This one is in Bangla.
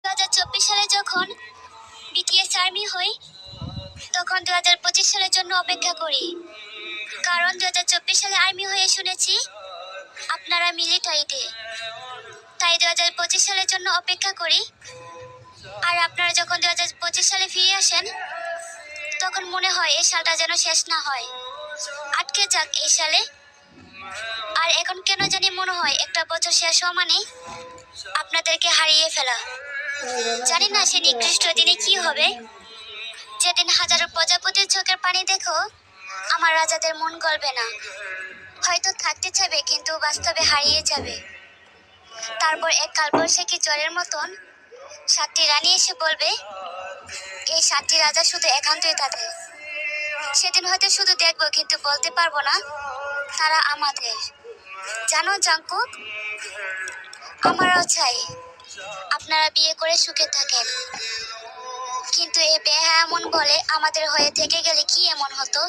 2024 সালে যখন বিটিএস আর্মি হই, তখন 2025 সালের জন্য অপেক্ষা করি। কারণ 2024 সালে আর্মি হয়ে শুনেছি আপনারা মিলিটারিতে, তাই 2025 সালের জন্য অপেক্ষা করি। আর আপনারা যখন 2025 সালে ফিরে আসেন, তখন মনে হয় এই সালটা যেন শেষ না হয়, আটকে যাক এই সালে। আর এখন কেন জানি মনে হয় একটা বছর শেষ হওয়া মানে আপনাদেরকে হারিয়ে ফেলা। জানি না সে নিকৃষ্ট দিনে কি হবে, যেদিন হাজারো প্রজাপতির চোখের পানি দেখো আমার রাজাদের মন গলবে না। হয়তো থাকতে চাইবে কিন্তু বাস্তবে হারিয়ে যাবে। তারপর এক কালবৈশাখী জ্বরের মতন 7টি রানী এসে বলবে এই 7টি রাজা শুধু একান্তই তাদের। সেদিন হয়তো শুধু দেখবো কিন্তু বলতে পারবো না তারা আমাদের। জানো জাংকুক, আমারও চাই আপনারা বিয়ে করে সুখে থাকেন, কিন্তু এ বেহায়া মন বলে আমাদের হয়ে থেকে গেলে কি এমন হতো।